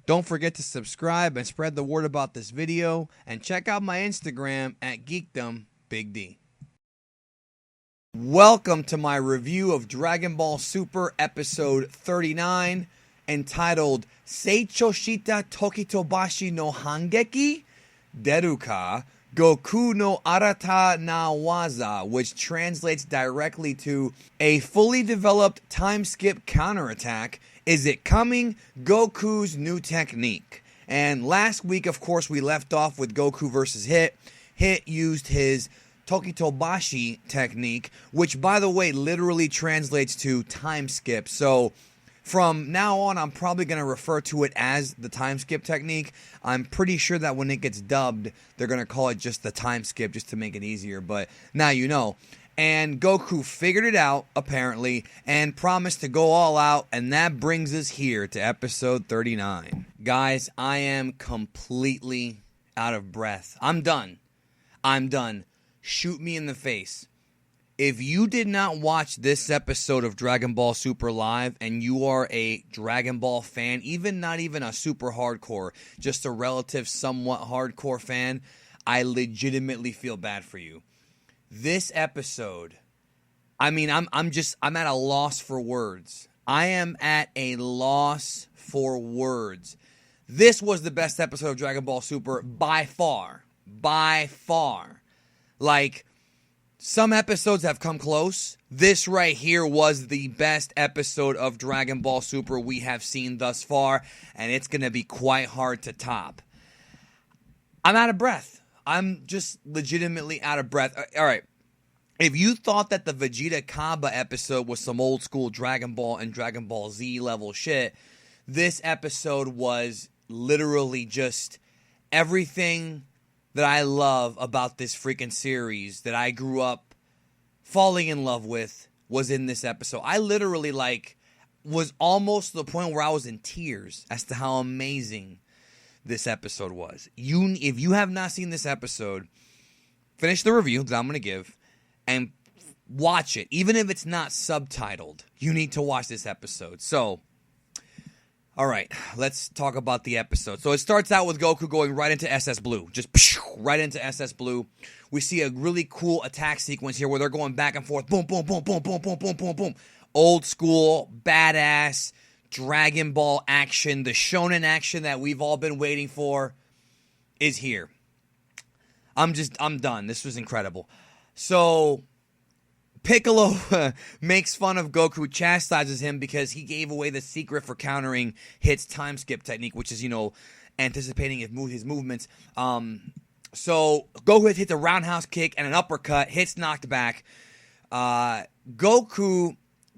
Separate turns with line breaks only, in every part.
Don't forget to subscribe and spread the word about this video. And check out my Instagram at GeekdomBigD. Welcome to my review of Dragon Ball Super episode 39, entitled Seichoshita Tokitobashi no Hangeki Deruka Goku no Arata na Waza, which translates directly to a fully developed time skip counterattack. Is it coming? Goku's new technique. And last week, of course, we left off with Goku versus Hit. Hit used his Tokitobashi technique, which, by the way, literally translates to time skip. So from now on, I'm probably going to refer to it as the time skip technique. I'm pretty sure that when it gets dubbed, they're going to call it just the time skip just to make it easier. But now you know. And Goku figured it out, apparently, and promised to go all out. And that brings us here to episode 39. Guys, I am completely out of breath. I'm done. Shoot me in the face. If you did not watch this episode of Dragon Ball Super Live and you are a Dragon Ball fan, not even a super hardcore, just a relative somewhat hardcore fan, I legitimately feel bad for you. This episode, I'm at a loss for words. I am at a loss for words. This was the best episode of Dragon Ball Super by far. By far. Like, some episodes have come close. This right here was the best episode of Dragon Ball Super we have seen thus far, and it's going to be quite hard to top. I'm out of breath. I'm just legitimately out of breath. All right. If you thought that the Vegeta Kaba episode was some old school Dragon Ball and Dragon Ball Z level shit, this episode was literally just everything that I love about this freaking series that I grew up falling in love with was in this episode. I literally was almost to the point where I was in tears as to how amazing this episode was. If you have not seen this episode, finish the review that I'm going to give and watch it. Even if it's not subtitled, you need to watch this episode. So, all right, let's talk about the episode. So it starts out with Goku going right into SS Blue. Just right into SS Blue. We see a really cool attack sequence here where they're going back and forth. Boom, boom, boom, boom, boom, boom, boom, boom, boom. Old school, badass Dragon Ball action. The shonen action that we've all been waiting for is here. I'm done. This was incredible. So Piccolo makes fun of Goku, chastises him because he gave away the secret for countering Hit's time skip technique, which is, anticipating his movements. So Goku hits a roundhouse kick and an uppercut. Hit's knocked back. Goku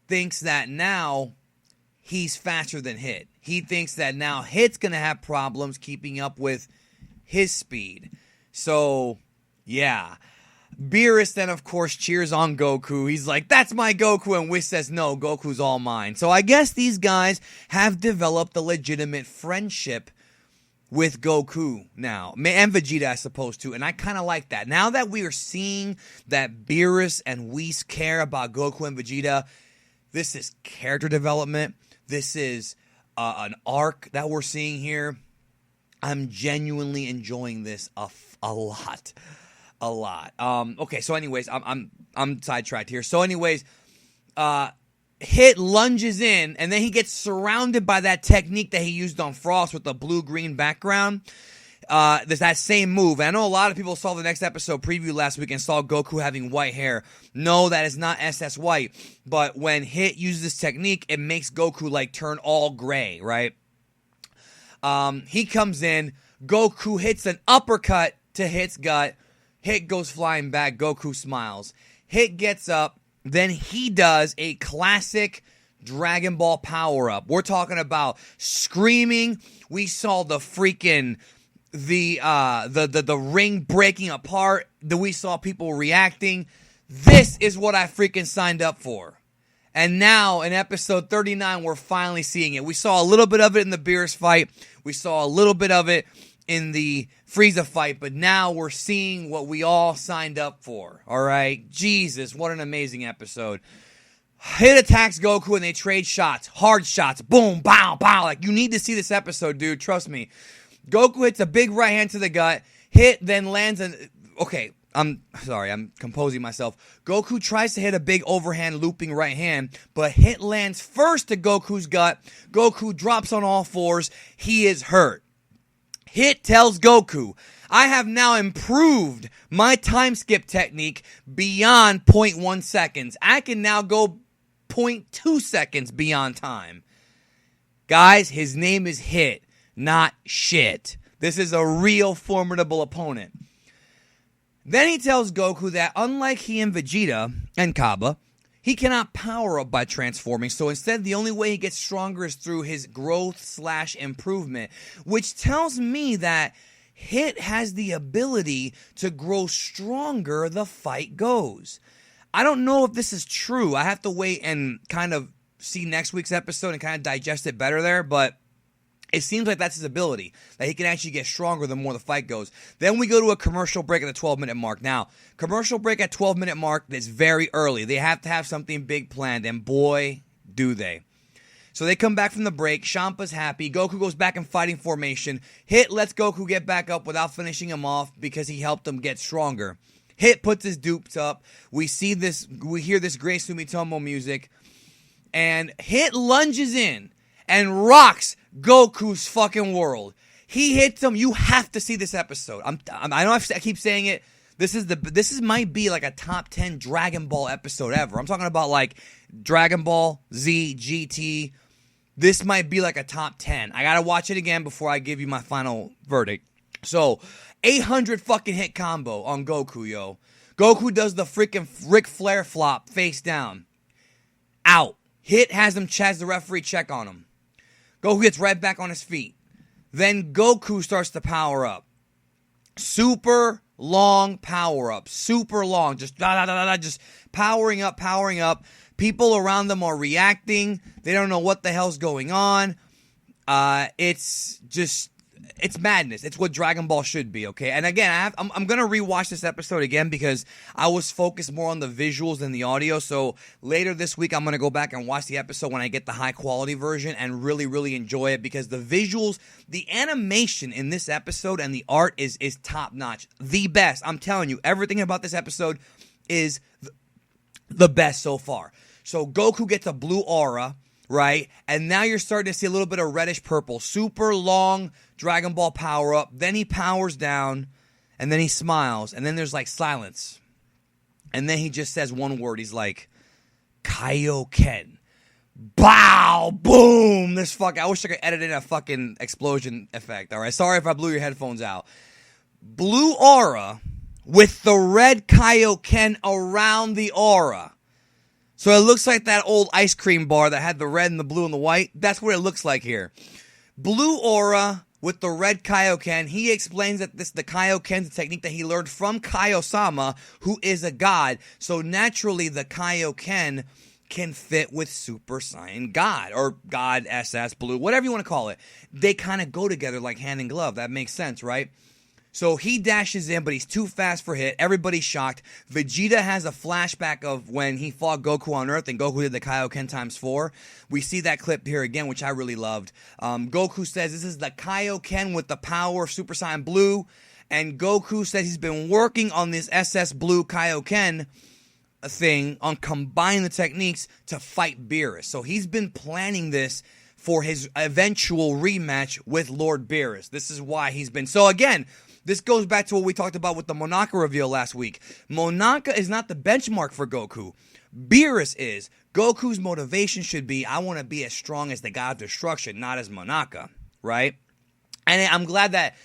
thinks that now he's faster than Hit. He thinks that now Hit's going to have problems keeping up with his speed. So, yeah. Beerus then, of course, cheers on Goku. He's like, that's my Goku. And Whis says, no, Goku's all mine. So I guess these guys have developed a legitimate friendship with Goku now. And Vegeta, I suppose, too. And I kind of like that. Now that we are seeing that Beerus and Whis care about Goku and Vegeta, this is character development. This is an arc that we're seeing here. I'm genuinely enjoying this a lot. Okay, so anyways, I'm sidetracked here. So anyways, Hit lunges in, and then he gets surrounded by that technique that he used on Frost with the blue-green background. There's that same move. And I know a lot of people saw the next episode preview last week and saw Goku having white hair. No, that is not SS White. But when Hit uses this technique, it makes Goku turn all gray, right? He comes in. Goku hits an uppercut to Hit's gut. Hit goes flying back. Goku smiles. Hit gets up. Then he does a classic Dragon Ball power-up. We're talking about screaming. We saw the freaking the ring breaking apart. We saw people reacting. This is what I freaking signed up for. And now in episode 39, we're finally seeing it. We saw a little bit of it in the Beerus fight. We saw a little bit of it in the Frieza fight. But now we're seeing what we all signed up for. All right? Jesus, what an amazing episode. Hit attacks Goku and they trade shots. Hard shots. Boom, bow, bow. Like, you need to see this episode, dude. Trust me. Goku hits a big right hand to the gut. Hit, then lands an... Okay, I'm sorry. I'm composing myself. Goku tries to hit a big overhand looping right hand, but Hit lands first to Goku's gut. Goku drops on all fours. He is hurt. Hit tells Goku, I have now improved my time skip technique beyond 0.1 seconds. I can now go 0.2 seconds beyond time. Guys, his name is Hit, not shit. This is a real formidable opponent. Then he tells Goku that unlike he and Vegeta and Kaba, he cannot power up by transforming. So instead, the only way he gets stronger is through his growth/improvement, which tells me that Hit has the ability to grow stronger the fight goes. I don't know if this is true. I have to wait and kind of see next week's episode and kind of digest it better there, but it seems like that's his ability, that he can actually get stronger the more the fight goes. Then we go to a commercial break at the 12-minute mark. Now, commercial break at 12-minute mark is very early. They have to have something big planned, and boy, do they. So they come back from the break. Champa's happy. Goku goes back in fighting formation. Hit lets Goku get back up without finishing him off because he helped him get stronger. Hit puts his dupes up. We hear this Grace Sumitomo music. And Hit lunges in and rocks Goku's fucking world. He hits him. You have to see this episode. I know I keep saying it. This might be like a top 10 Dragon Ball episode ever. I'm talking about like Dragon Ball Z, GT. This might be like a top 10. I gotta watch it again before I give you my final verdict. So, 800 fucking hit combo on Goku, yo. Goku does the freaking Ric Flair flop face down. Out. Hit has the referee check on him. Goku gets right back on his feet. Then Goku starts to power up. Super long power up. Super long. Just just powering up. People around them are reacting. They don't know what the hell's going on. It's madness. It's what Dragon Ball should be, okay? And again, I'm going to rewatch this episode again because I was focused more on the visuals than the audio. So later this week, I'm going to go back and watch the episode when I get the high-quality version and really, really enjoy it because the visuals, the animation in this episode and the art is top-notch. The best. I'm telling you, everything about this episode is the best so far. So Goku gets a blue aura, right? And now you're starting to see a little bit of reddish purple. Super long Dragon Ball power up. Then he powers down. And then he smiles. And then there's like silence. And then he just says one word. He's like, Kaioken. Bow! Boom! I wish I could edit in a fucking explosion effect. Alright, sorry if I blew your headphones out. Blue aura with the red Kaioken around the aura. So it looks like that old ice cream bar that had the red and the blue and the white. That's what it looks like here. Blue aura with the red Kaioken. He explains that the Kaioken is a technique that he learned from Kaio-sama, who is a god. So naturally, the Kaioken can fit with Super Saiyan God or God SS Blue, whatever you want to call it. They kind of go together like hand in glove. That makes sense, right? So he dashes in, but he's too fast for Hit. Everybody's shocked. Vegeta has a flashback of when he fought Goku on Earth and Goku did the Kaioken times 4. We see that clip here again, which I really loved. Goku says this is the Kaioken with the power of Super Saiyan Blue. And Goku says he's been working on this SS Blue Kaioken thing on combining the techniques to fight Beerus. So he's been planning this for his eventual rematch with Lord Beerus. This is why he's been... So again... This goes back to what we talked about with the Monaka reveal last week. Monaka is not the benchmark for Goku. Beerus is. Goku's motivation should be, I want to be as strong as the God of Destruction, not as Monaka, right? And I'm glad that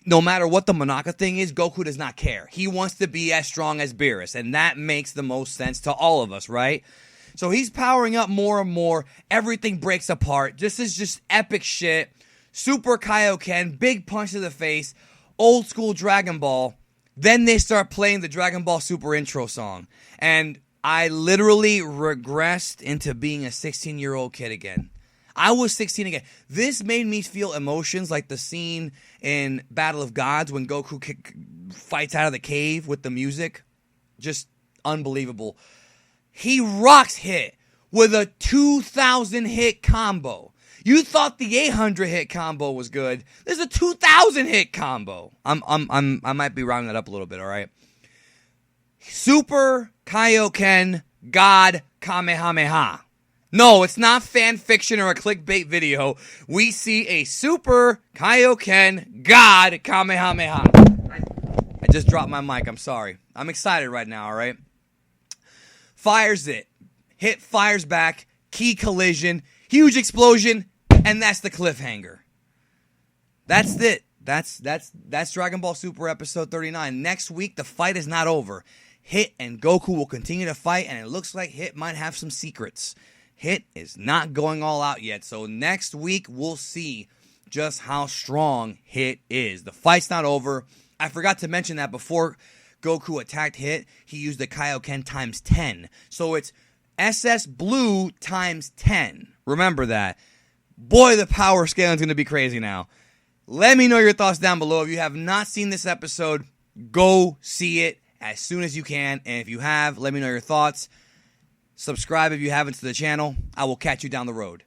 no matter what the Monaka thing is, Goku does not care. He wants to be as strong as Beerus, and that makes the most sense to all of us, right? So he's powering up more and more. Everything breaks apart. This is just epic shit. Super Kaioken, big punch to the face. Old school Dragon Ball. Then they start playing the Dragon Ball Super intro song. And I literally regressed into being a 16-year-old kid again. I was 16 again. This made me feel emotions like the scene in Battle of Gods when Goku fights out of the cave with the music. Just unbelievable. He rocks Hit with a 2,000 hit combo. You thought the 800 hit combo was good. There's a 2,000 hit combo. I might be rounding that up a little bit, all right? Super Kaioken God Kamehameha. No, it's not fan fiction or a clickbait video. We see a Super Kaioken God Kamehameha. I just dropped my mic. I'm sorry. I'm excited right now, all right? Fires it. Hit fires back. Key collision. Huge explosion. And that's the cliffhanger. That's it. That's Dragon Ball Super episode 39. Next week, the fight is not over. Hit and Goku will continue to fight, and it looks like Hit might have some secrets. Hit is not going all out yet, so next week we'll see just how strong Hit is. The fight's not over. I forgot to mention that before Goku attacked Hit, he used the Kaioken times 10. So it's SS Blue times 10. Remember that. Boy, the power scaling is going to be crazy now. Let me know your thoughts down below. If you have not seen this episode, go see it as soon as you can. And if you have, let me know your thoughts. Subscribe if you haven't to the channel. I will catch you down the road.